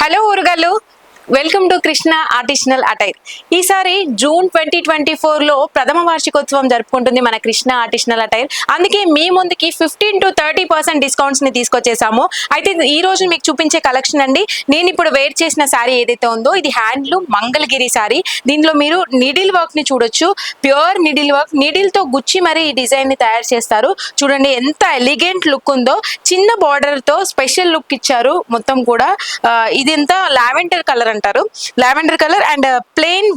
Hello ఊరుగాళ్ళు, welcome to Krishna artisanal attire. ఈసారి June 2024లో ప్రథమ వార్షికోత్సవం జరుపుకుంటుంది మన కృష్ణ ఆర్టిషనల్ అటైర్. అందుకే మీ ముందుకి 15 to 30% డిస్కౌంట్స్ ని తీసుకొచ్చేసాము. అయితే ఈ రోజు మీకు చూపించే కలెక్షన్ అండి, నేను ఇప్పుడు వేర్ చేసిన శారీ ఏదైతే ఉందో ఇది హ్యాండ్లూమ్ మంగళగిరి శారీ. దీనిలో మీరు నిడిల్ వర్క్ ని చూడొచ్చు. ప్యూర్ నిడిల్ వర్క్, నిడిల్ తో గుచ్చి మరి ఈ డిజైన్ ని తయారు చేస్తారు. చూడండి ఎంత ఎలిగెంట్ లుక్ ఉందో. చిన్న బార్డర్ తో స్పెషల్ లుక్ ఇచ్చారు. మొత్తం కూడా ఇదంతా లావెండర్ కలర్ అంటారు, lavender colour and plain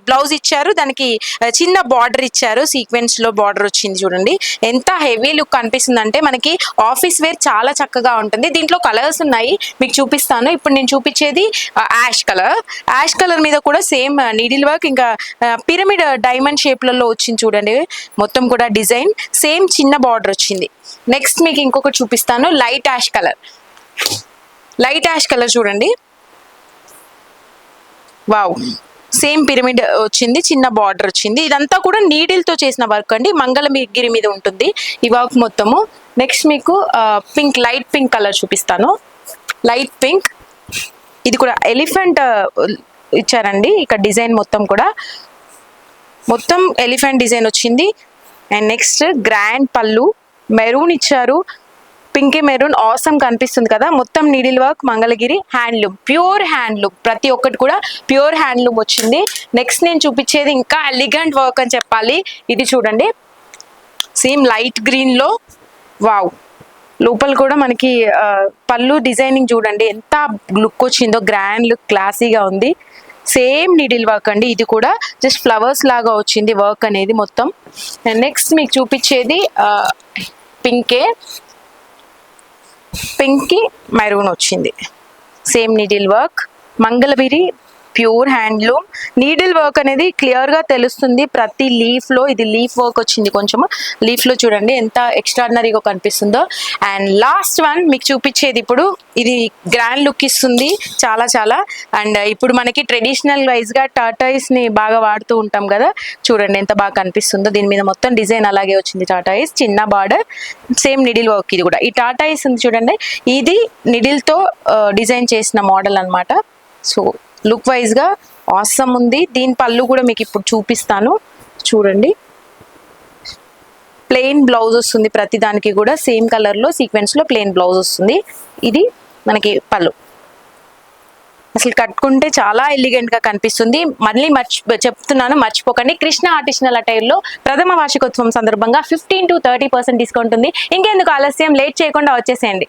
blouse ఇచ్చారు. దానికి చిన్న బార్డర్ ఇచ్చారు, సీక్వెన్స్ లో బార్డర్ వచ్చింది. చూడండి ఎంత హెవీ లుక్ అనిపిస్తుంది అంటే మనకి ఆఫీస్ వేర్ చాలా చక్కగా ఉంటుంది. దీంట్లో కలర్స్ ఉన్నాయి, మీకు చూపిస్తాను. ఇప్పుడు నేను చూపించేది యాష్ కలర్. యాష్ కలర్ మీద కూడా సేమ్ నీడిల్ వర్క్, ఇంకా పిరమిడ్ డైమండ్ షేప్లలో వచ్చింది. చూడండి మొత్తం కూడా డిజైన్ సేమ్ చిన్న బార్డర్ వచ్చింది. నెక్స్ట్ మీకు ఇంకొకటి చూపిస్తాను, light ash colour. Light ash colour చూడండి, వావ్, సేమ్ పిరమిడ్ వచ్చింది, చిన్న బార్డర్ వచ్చింది. ఇదంతా కూడా నీడిల్ తో చేసిన వర్క్ అండి, మంగళగిరి మీద ఉంటుంది ఈ వర్క్ మొత్తము. నెక్స్ట్ మీకు పింక్, లైట్ పింక్ కలర్ చూపిస్తాను. లైట్ పింక్, ఇది కూడా ఎలిఫెంట్ ఇచ్చారండి. ఇక్కడ డిజైన్ మొత్తం కూడా మొత్తం ఎలిఫెంట్ డిజైన్ వచ్చింది. అండ్ నెక్స్ట్ గ్రాండ్ పళ్ళు, మెరూన్ ఇచ్చారు, పింక్ మెరూన్ ఆసమ్ కనిపిస్తుంది కదా. మొత్తం needle work, Mangalagiri, handloom, pure handloom, ప్రతి ఒక్కటి కూడా ప్యూర్ హ్యాండ్లూమ్ వచ్చింది. నెక్స్ట్ నేను చూపించేది ఇంకా ఎలిగెంట్ వర్క్ అని చెప్పాలి. ఇది చూడండి, సేమ్ లైట్ గ్రీన్ లో, వావ్, లోపల కూడా మనకి పళ్ళు డిజైనింగ్ చూడండి ఎంత లుక్ వచ్చిందో. గ్రాండ్ లుక్, క్లాసీగా ఉంది. సేమ్ నీడిల్ వర్క్ అండి, ఇది కూడా జస్ట్ ఫ్లవర్స్ లాగా వచ్చింది వర్క్ అనేది మొత్తం. నెక్స్ట్ మీకు చూపించేది పింకే, పింక్ మెరూన్ వచ్చింది. Same needle work, Mangalagiri, pure handloom. Needle work అనేది క్లియర్ గా తెలుస్తుంది ప్రతి లీఫ్ లో. ఇది లీఫ్ వర్క్ వచ్చింది కొంచెం లీఫ్ లో, చూడండి ఎంత ఎక్స్ట్రాడినరీగా కనిపిస్తుందో. అండ్ లాస్ట్ వన్ మీకు చూపించేది ఇప్పుడు, ఇది గ్రాండ్ లుక్ ఇస్తుంది చాలా చాలా. అండ్ ఇప్పుడు మనకి ట్రెడిషనల్ వైజ్ గా టాటాయిస్ ని బాగా వాడుతూ ఉంటాం కదా, చూడండి ఎంత బాగా కనిపిస్తుందో. దీని మీద మొత్తం డిజైన్ అలాగే వచ్చింది, టాటాయిస్, చిన్న బార్డర్, సేమ్ నిడిల్ వర్క్. ఇది కూడా ఈ టాటాయిస్ ఉంది చూడండి, ఇది నిడిల్ తో డిజైన్ చేసిన మోడల్ అన్నమాట. సో లుక్ వైజ్ గా ఆసమ్ ఉంది. దీని పళ్ళు కూడా మీకు ఇప్పుడు చూపిస్తాను. చూడండి ప్లెయిన్ బ్లౌజ్ వస్తుంది ప్రతి దానికి కూడా, సేమ్ కలర్ లో సీక్వెన్స్ లో ప్లెయిన్ బ్లౌజ్ వస్తుంది. ఇది మనకి పళ్ళు. అసలు కట్టుకుంటే చాలా ఎలిగెంట్ గా కనిపిస్తుంది. మళ్ళీ చెప్తున్నాను, మర్చిపోకండి, కృష్ణ ఆర్టిషనల్ అటైర్ లో ప్రథమ వార్షికోత్సవం సందర్భంగా 15 to 30% డిస్కౌంట్ ఉంది. ఇంకెందుకు ఆలస్యం, లేట్ చేయకుండా వచ్చేసేయండి.